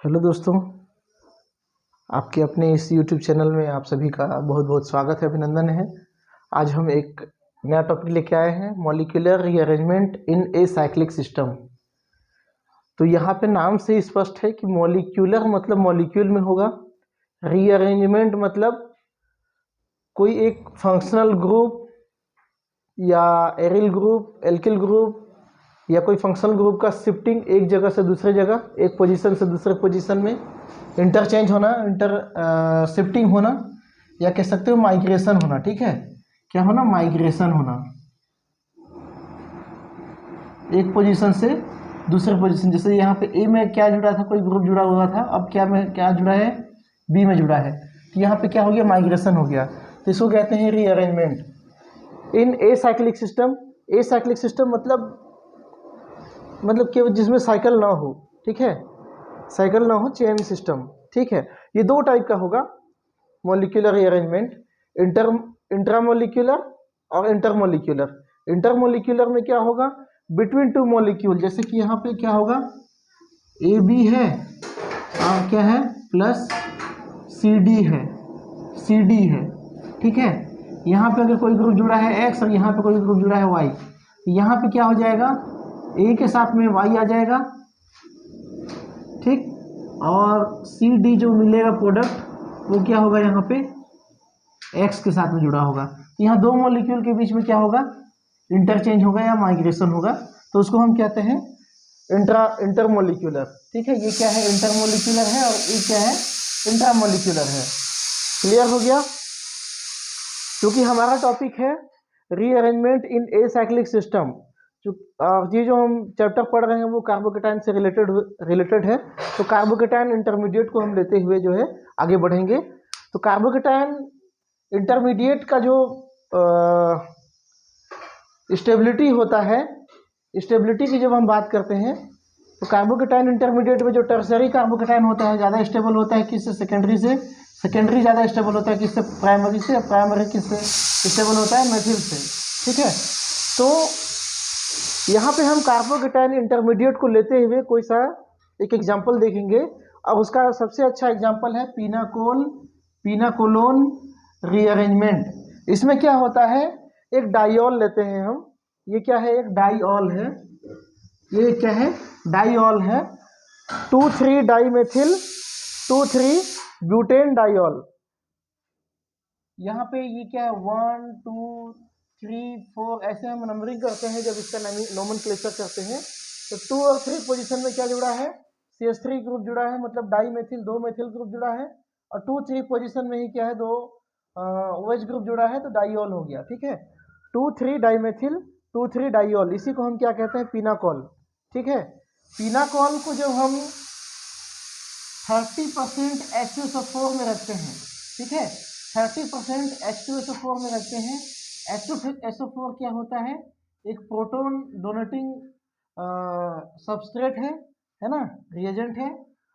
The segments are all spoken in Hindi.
हेलो दोस्तों, आपके अपने इस यूट्यूब चैनल में आप सभी का बहुत बहुत स्वागत है, अभिनंदन है। आज हम एक नया टॉपिक लेके आए हैं, molecular rearrangement in a cyclic system. तो यहाँ पे नाम से स्पष्ट है कि मॉलिक्यूलर मतलब मॉलिक्यूल में होगा, रीअरेंजमेंट मतलब कोई एक फंक्शनल ग्रुप या एरिल ग्रुप, एल्किल ग्रुप या कोई फंक्शनल ग्रुप का शिफ्टिंग एक जगह से दूसरे जगह, एक पोजीशन से दूसरे पोजीशन में इंटरचेंज होना, शिफ्टिंग होना, या कह सकते हो माइग्रेशन होना। ठीक है, क्या होना? माइग्रेशन होना, एक पोजीशन से दूसरे पोजीशन। जैसे यहाँ पे ए में क्या जुड़ा था, कोई ग्रुप जुड़ा हुआ था, अब क्या जुड़ा है? बी में जुड़ा है। तो यहाँ पे क्या हो गया? माइग्रेशन हो गया। तो इसको कहते हैं rearrangement in a cyclic system. A cyclic system मतलब कि जिसमें साइकिल ना हो। ठीक है, साइकिल ना हो, चेन सिस्टम। ठीक है, ये दो टाइप का होगा मॉलिक्यूलर रीअरेंजमेंट, इंट्रामोलिक्यूलर और इंटरमोलिक्यूलर। इंटरमोलिक्यूलर में क्या होगा? Between two molecule. जैसे कि यहाँ पे क्या होगा? ए बी है और क्या है? प्लस सी डी है, सी डी है। ठीक है, यहाँ पे अगर कोई ग्रुप जुड़ा है एक्स और यहाँ पे कोई ग्रुप जुड़ा है वाई, तो यहाँ पे क्या हो जाएगा? ए के साथ में वाई आ जाएगा, ठीक, और सी डी जो मिलेगा प्रोडक्ट वो क्या होगा? यहाँ पे एक्स के साथ में जुड़ा होगा। तो यहाँ दो मॉलिक्यूल के बीच में क्या होगा? इंटरचेंज होगा या माइग्रेशन होगा। तो उसको हम कहते हैं इंटरमोलिक्यूलर। ठीक है, ये क्या है? इंटरमोलिक्यूलर है और ये क्या है? इंट्रामोलिक्यूलर है। क्लियर हो गया? क्योंकि हमारा टॉपिक है rearrangement in a cyclic system. ये जो हम चैप्टर पढ़ रहे हैं वो कार्बोकेटाइन से रिलेटेड है। तो कार्बोकेटाइन इंटरमीडिएट को हम लेते हुए जो है आगे बढ़ेंगे। तो कार्बोकेटाइन इंटरमीडिएट का जो स्टेबिलिटी होता है, स्टेबिलिटी की जब हम बात करते हैं तो कार्बोकेटाइन इंटरमीडिएट में जो टर्सरी कार्बोकेटाइन होता है ज़्यादा स्टेबल होता है किससे? सेकेंडरी से। सेकेंडरी ज़्यादा स्टेबल होता है किससे? प्राइमरी से। प्राइमरी किससे स्टेबल होता है? मेथिल से। ठीक है, तो यहाँ पे हम कार्बोकेटाइन इंटरमीडिएट को लेते हुए कोई सा एक एग्जाम्पल देखेंगे, और उसका सबसे अच्छा एग्जाम्पल है पिनाकोलोन रीअरेंजमेंट। इसमें क्या होता है? एक डाइऑल लेते हैं हम। ये क्या है? एक डाइऑल है। ये क्या है? डाइऑल है। 2,3 डाइमेथिल 2,3 ब्यूटेन डाइऑल। यहाँ पे ये क्या है? 1 2 3 4 ऐसे हम नंबरिंग करते हैं जब इसका नोमेनक्लेचर करते हैं। तो 2 और 3 पोजीशन में क्या जुड़ा है? CH3 ग्रुप जुड़ा है, मतलब डाइमेथिल 2 मेथिल ग्रुप जुड़ा है। और 2 3 पोजीशन में ही क्या है? 2 OH ग्रुप जुड़ा है, तो डाइऑल हो गया। ठीक है, 2 3 डाइमेथिल 2 3 डाइऑल, इसी को हम क्या कहते हैं? पिनाकोल। ठीक है, पिनाकोल को जब हम 30% H2SO4 में रखते हैं, ठीक है, 30% H2SO4 में रखते हैं। H2SO4 क्या होता है? एक प्रोटॉन डोनेटिंग सबस्ट्रेट है ना, रिएजेंट है।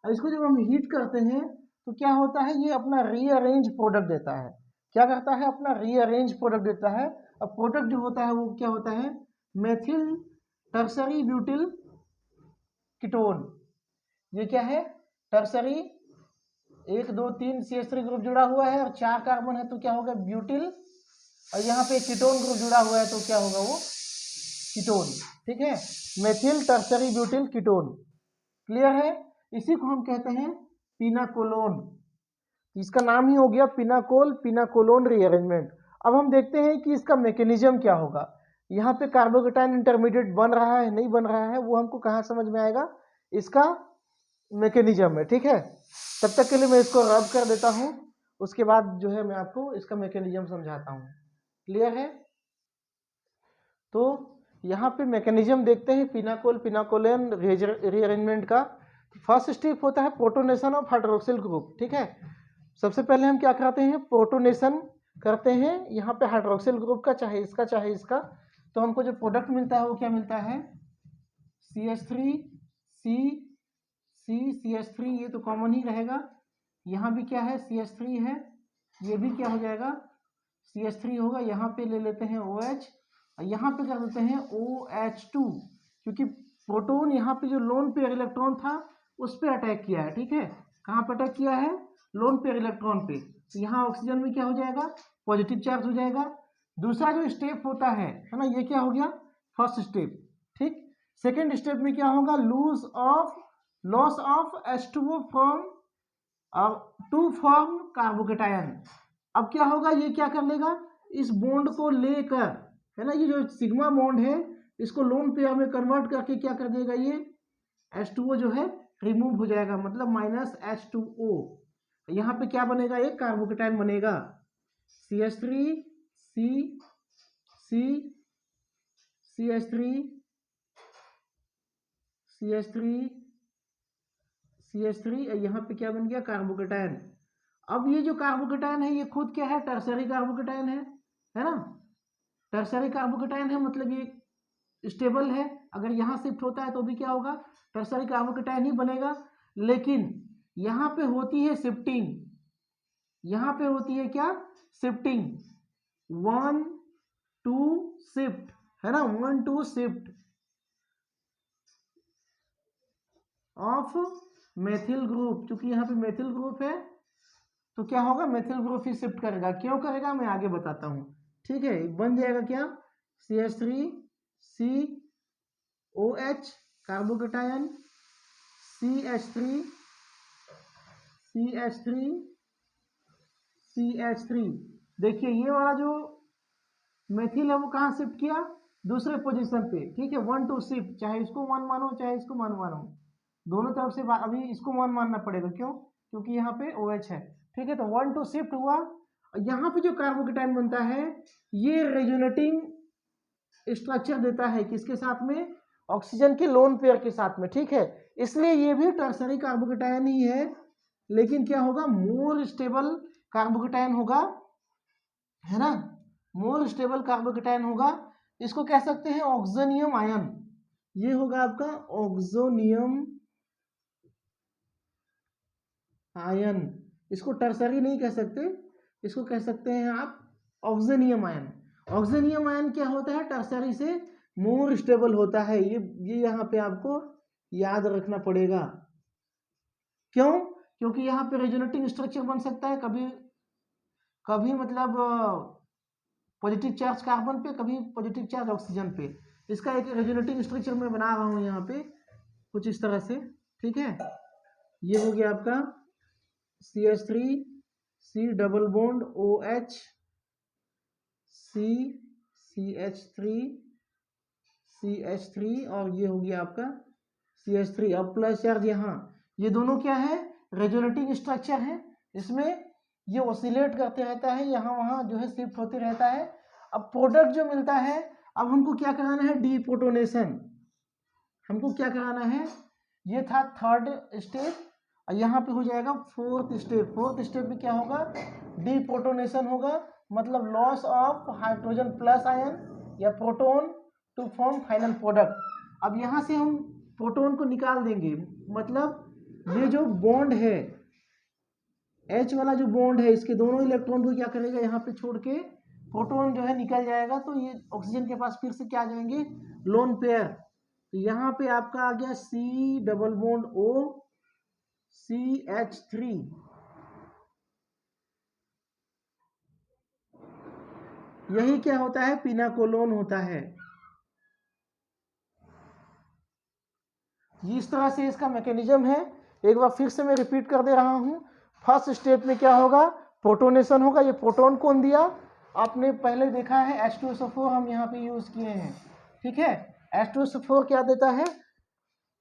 और इसको जब हम हीट करते हैं तो क्या होता है? ये अपना रीअरेंज प्रोडक्ट देता है। क्या करता है? अपना रीअरेंज प्रोडक्ट देता है। अब प्रोडक्ट जो होता है वो क्या होता है? Methyl tertiary butyl ketone. ये क्या है? टर्सरी 1 2 3 CH3 ग्रुप जुड़ा हुआ है और 4 कार्बन है, तो क्या होगा? ब्यूटिल। और यहाँ पे कीटोन ग्रुप जुड़ा हुआ है, तो क्या होगा? वो कीटोन। ठीक है, methyl tertiary butyl ketone. Clear है? इसी को हम कहते हैं पिनाकोलोन। इसका नाम ही हो गया पिनाकोलोन रीअरेंजमेंट। अब हम देखते हैं कि इसका मैकेनिज्म क्या होगा। यहाँ पे कार्बोकेटाइन इंटरमीडिएट बन रहा है नहीं बन रहा है, वो हमको कहाँ समझ में आएगा? इसका मैकेनिज्म में। ठीक है, तब तक के लिए मैं इसको रब कर देता हूँ, उसके बाद जो है मैं आपको इसका मैकेनिज्म समझाता हूँ। क्लियर है? तो यहाँ पे मैकेनिज्म देखते हैं पिनाकोलोन रीअरेंजमेंट का। फर्स्ट स्टेप होता है प्रोटोनेशन ऑफ हाइड्रोक्सिल ग्रुप। ठीक है, सबसे पहले हम क्या करते हैं? प्रोटोनेशन करते हैं यहाँ पे हाइड्रोक्सिल ग्रुप का, चाहे इसका चाहे इसका। तो हमको जो प्रोडक्ट मिलता है वो क्या मिलता है? CH3 C CH3, ये तो कॉमन ही रहेगा। यहाँ भी क्या है? CH3 है, ये भी क्या हो जाएगा? CH3 होगा। यहाँ पे ले लेते हैं OH और यहाँ पे कर देते हैं OH2, क्योंकि प्रोटॉन यहाँ पे जो लोन पेयर इलेक्ट्रॉन था उस पर अटैक किया है, ठीक है। कहाँ पर अटैक किया है? लोन पेयर इलेक्ट्रॉन पे। तो यहाँ ऑक्सीजन में क्या हो जाएगा? पॉजिटिव चार्ज हो जाएगा। दूसरा जो स्टेप होता है ना, ये क्या हो गया? फर्स्ट स्टेप, ठीक। सेकेंड स्टेप में क्या होगा? Loss of H2O from to form carbocation. अब क्या होगा? ये क्या कर लेगा? इस बॉन्ड को लेकर, है ना, ये जो सिग्मा बॉन्ड है इसको लोन पेयर में कन्वर्ट करके क्या कर देगा? ये H2O जो है रिमूव हो जाएगा, मतलब माइनस H2O। यहाँ पे क्या बनेगा? एक कार्बोकेटायन बनेगा, CH3 C C CH3 CH3 CH3। यहाँ पे क्या बन गया? कार्बोकेटायन। अब ये जो कार्बोकेटायन है ये खुद क्या है? टर्सरी कार्बोकेटायन है ना। टर्सरी कार्बोकेटायन है मतलब ये स्टेबल है। अगर यहाँ शिफ्ट होता है तो भी क्या होगा? टर्सरी कार्बोकेटायन ही बनेगा। लेकिन यहाँ पे होती है शिफ्टिंग, यहाँ पे होती है क्या? शिफ्टिंग, 1 2 शिफ्ट, है ना, 1 2 शिफ्ट ऑफ मेथिल ग्रुप। चूंकि यहाँ पे मेथिल ग्रुप है तो क्या होगा? मेथिल ग्रुप ही शिफ्ट करेगा। क्यों करेगा मैं आगे बताता हूँ, ठीक है। बन जाएगा क्या? CH3 COH carbocation, CH3 CH3 CH3। देखिए ये वाला जो मेथिल है वो कहाँ शिफ्ट किया? दूसरे पोजीशन पे, ठीक है। 1 2 शिफ्ट, चाहे इसको 1 मानो चाहे इसको 1 मानो, दोनों तरफ से अभी इसको 1 मानना पड़ेगा। क्यों? क्योंकि यहाँ पे OH है, ठीक है। तो 1 2 शिफ्ट हुआ। यहाँ पे जो कार्बोकेटायन बनता है ये रेजोनेटिंग स्ट्रक्चर देता है, किसके साथ में? ऑक्सीजन के लोन पेयर के साथ में, ठीक है। इसलिए ये भी टर्सरी कार्बोकेटायन ही है, लेकिन क्या होगा? मोर स्टेबल कार्बोकेटायन होगा, है ना, मोर स्टेबल कार्बोकेटायन होगा। इसको कह सकते हैं ऑक्सोनियम आयन। ये होगा आपका ऑक्सोनियम आयन। इसको टर्सरी नहीं कह सकते, इसको कह सकते हैं आप ऑक्सोनियम आयन। ऑक्सोनियम आयन क्या होता है? टर्सरी से मोर स्टेबल होता है। ये यहाँ पे आपको याद रखना पड़ेगा। क्यों? क्योंकि यहाँ पे रेजोनेटिंग स्ट्रक्चर बन सकता है, कभी कभी मतलब पॉजिटिव चार्ज कार्बन पे, कभी पॉजिटिव चार्ज ऑक्सीजन पे। इसका एक रेजोनेटिंग स्ट्रक्चर मैं बना रहा हूँ यहाँ पे कुछ इस तरह से, ठीक है। ये हो गया आपका CH3 C double bond OH C CH3 CH3 और ये हो गया आपका CH3। अब प्लस चार्ज यहाँ, ये दोनों क्या है? रेजोनेटिंग स्ट्रक्चर है। इसमें ये ऑसिलेट करते रहता है, यहाँ वहाँ जो है शिफ्ट होते रहता है। अब प्रोडक्ट जो मिलता है, अब हमको क्या कराना है? डीप्रोटोनेशन। हमको क्या कराना है? ये था थर्ड स्टेप, और यहाँ पे हो जाएगा फोर्थ स्टेप। फोर्थ स्टेप में क्या होगा? डीप्रोटोनेशन होगा, मतलब loss of hydrogen plus ion या proton to form final product. अब यहाँ से हम प्रोटोन को निकाल देंगे, मतलब ये जो बॉन्ड है H वाला जो बॉन्ड है, इसके दोनों इलेक्ट्रॉन को क्या करेगा? यहाँ पे छोड़ के प्रोटोन जो है निकल जाएगा। तो ये ऑक्सीजन के पास फिर से क्या आ जाएंगे? Lone pair. तो यहाँ पे आपका आ गया C double bond O CH3। यही क्या होता है? पिनाकोलोन होता है। इस तरह से इसका मैकेनिज्म है। एक बार फिर से मैं रिपीट कर दे रहा हूं। फर्स्ट स्टेप में क्या होगा? प्रोटोनेशन होगा। ये प्रोटोन कौन दिया? आपने पहले देखा है H2SO4 हम यहाँ पे यूज किए हैं, ठीक है। H2SO4 क्या देता है?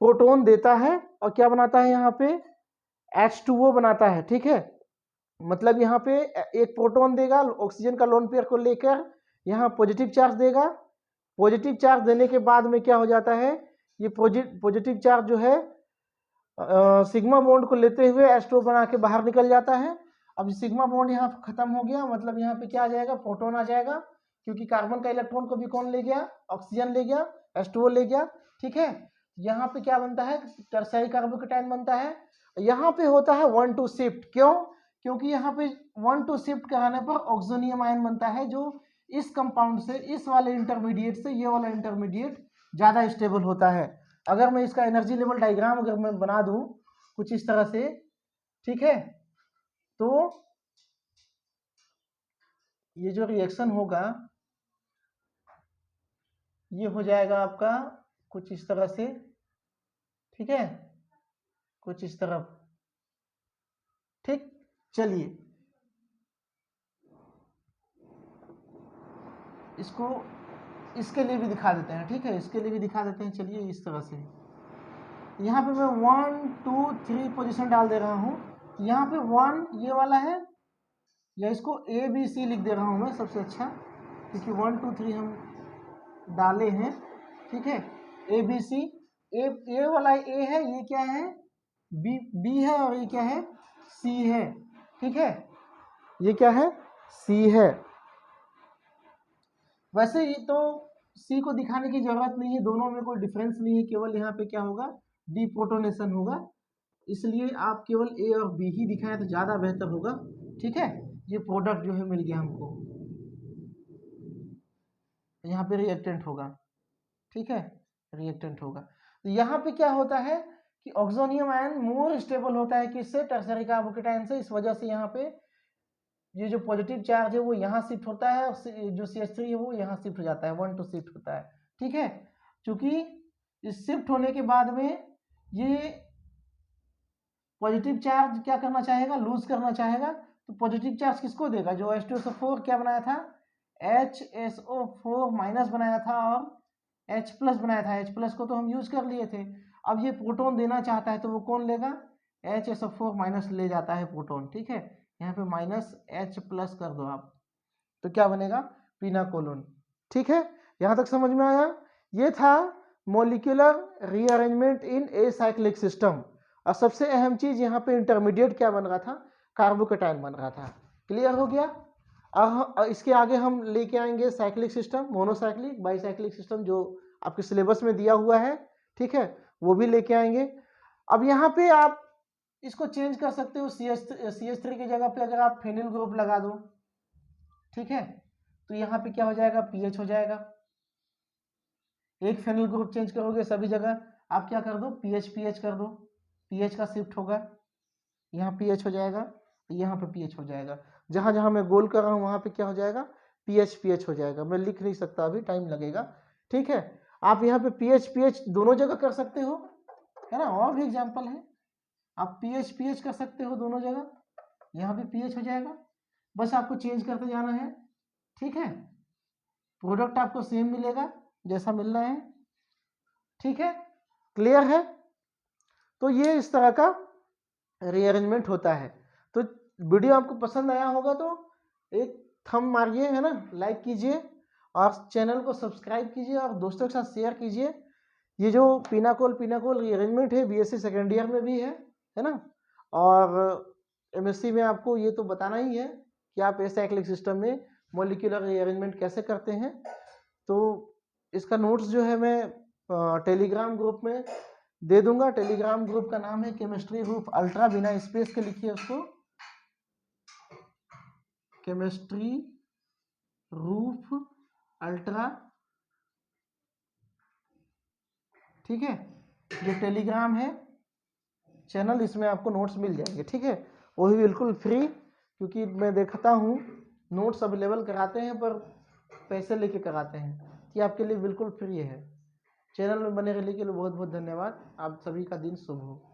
प्रोटोन देता है, और क्या बनाता है? यहाँ पे H2O बनाता है, ठीक है। मतलब यहाँ पे एक प्रोटोन देगा ऑक्सीजन का लोन पेयर को लेकर, यहाँ पॉजिटिव चार्ज देगा। पॉजिटिव चार्ज देने के बाद में क्या हो जाता है? ये पॉजिटिव चार्ज जो है सिग्मा बॉन्ड को लेते हुए H2O बना के बाहर निकल जाता है। अब सिग्मा बॉन्ड यहाँ खत्म हो गया, मतलब यहाँ पे क्या आ जाएगा? प्रोटोन आ जाएगा, क्योंकि कार्बन का इलेक्ट्रॉन को भी कौन ले गया? ऑक्सीजन ले गया, H2O ले गया, ठीक है। यहाँ पे क्या बनता है? टर्सरी कार्बोकेटायन बनता है। यहाँ पे होता है 1 2 शिफ्ट। क्यों? क्योंकि यहाँ पे 1 2 शिफ्ट कराने पर ऑक्सोनियम आयन बनता है, जो इस कंपाउंड से, इस वाले इंटरमीडिएट से ये वाला इंटरमीडिएट ज्यादा स्टेबल होता है। अगर मैं इसका एनर्जी लेवल डायग्राम अगर मैं बना दूं कुछ इस तरह से, ठीक है। तो ये जो रिएक्शन होगा ये हो जाएगा आपका कुछ इस तरह से, ठीक है, कुछ इस तरफ, ठीक। चलिए इसको इसके लिए भी दिखा देते हैं, ठीक है, इसके लिए भी दिखा देते हैं। चलिए इस तरह से यहाँ पे मैं 1 2 3 पोजीशन डाल दे रहा हूँ। यहाँ पे 1 ये वाला है, या इसको ए बी सी लिख दे रहा हूँ मैं, सबसे अच्छा, क्योंकि 1 2 3 हम डाले हैं, ठीक है। ए बी सी, ए वाला ए है, ये क्या है, बी है, और ये क्या है, सी है, ठीक है। ये क्या है, सी है। वैसे ये तो सी को दिखाने की जरूरत नहीं है, दोनों में कोई डिफरेंस नहीं है, केवल यहाँ पे क्या होगा, डीप्रोटोनेशन होगा, इसलिए आप केवल ए और बी ही दिखाएं तो ज़्यादा बेहतर होगा, ठीक है। ये प्रोडक्ट जो है मिल गया हमको, यहाँ पे रिएक्टेंट होगा, ठीक है, रिएक्टेंट होगा। तो यहाँ पे क्या होता है कि ऑक्सोनियम आयन मोर स्टेबल होता है किससे, टर्सरी कार्बोकेटायन से। इस वजह से यहाँ पे ये जो पॉजिटिव चार्ज है वो यहाँ शिफ्ट होता है, और जो CH3 है वो यहाँ शिफ्ट हो जाता है, 1 2 शिफ्ट होता है, ठीक है। क्योंकि इस शिफ्ट होने के बाद में ये पॉजिटिव चार्ज क्या करना चाहेगा, लूज करना चाहेगा। तो पॉजिटिव चार्ज किसको देगा, जो H2SO4 क्या बनाया था, HSO4 माइनस बनाया था और H प्लस बनाया था। H प्लस को तो हम यूज कर लिए थे, अब ये प्रोटॉन देना चाहता है तो वो कौन लेगा, HSO4 माइनस ले जाता है प्रोटॉन, ठीक है। यहाँ पे माइनस H प्लस कर दो आप, तो क्या बनेगा, पिनाकोलोन, ठीक है। यहाँ तक समझ में आया। ये था मॉलिक्यूलर रीअरेंजमेंट इन एसाइक्लिक सिस्टम। और सबसे अहम चीज यहाँ पे इंटरमीडिएट क्या बन रहा था, कार्बोकेटायन बन रहा था। क्लियर हो गया। अब इसके आगे हम लेके आएंगे cyclic system, monocyclic, bicyclic system, जो आपके सिलेबस में दिया हुआ है, ठीक है, वो भी लेके आएंगे। अब यहाँ पे आप इसको चेंज कर सकते हो, CH3 की जगह पे अगर आप फेनिल ग्रुप लगा दो, ठीक है, तो यहाँ पे क्या हो जाएगा, पीएच हो जाएगा। एक फेनिल ग्रुप चेंज करोगे सभी जगह आप क्या कर दो, पीएच कर दो, पीएच का शिफ्ट होगा, यहाँ पीएच हो जाएगा, यहाँ पे पीएच हो जाएगा। जहां जहां मैं गोल कर रहा हूँ वहां पे क्या हो जाएगा, पीएच हो जाएगा। मैं लिख नहीं सकता अभी, टाइम लगेगा, ठीक है। आप यहाँ पे पीएच दोनों जगह कर सकते हो, है ना, और भी एग्जाम्पल है, आप पीएच कर सकते हो दोनों जगह, यहाँ भी पीएच हो जाएगा। बस आपको चेंज करते जाना है, ठीक है। प्रोडक्ट आपको सेम मिलेगा जैसा मिलना है, ठीक है, क्लियर है। तो ये इस तरह का रीअरेंजमेंट होता है। तो वीडियो आपको पसंद आया होगा तो एक थंब मारिए, है ना, लाइक कीजिए, और चैनल को सब्सक्राइब कीजिए और दोस्तों के साथ शेयर कीजिए। ये जो पिनाकोल रीअरेंजमेंट है बीएससी सेकेंड ईयर में भी है ना, और एमएससी में आपको ये तो बताना ही है कि आप एसाइक्लिक सिस्टम में मॉलिक्यूलर रीअरेंजमेंट कैसे करते हैं। तो इसका नोट्स जो है मैं टेलीग्राम ग्रुप में दे दूंगा। टेलीग्राम ग्रुप का नाम है केमिस्ट्री रूफ अल्ट्रा, बिना स्पेस के लिखिए उसको, केमिस्ट्री रूफ अल्ट्रा, ठीक है। जो टेलीग्राम है चैनल, इसमें आपको नोट्स मिल जाएंगे, ठीक है। वो भी बिल्कुल फ्री, क्योंकि मैं देखता हूँ नोट्स अवेलेबल कराते हैं पर पैसे लेके कराते हैं, कि आपके लिए बिल्कुल फ्री है। चैनल में बने रहने के लिए बहुत बहुत धन्यवाद। आप सभी का दिन शुभ हो।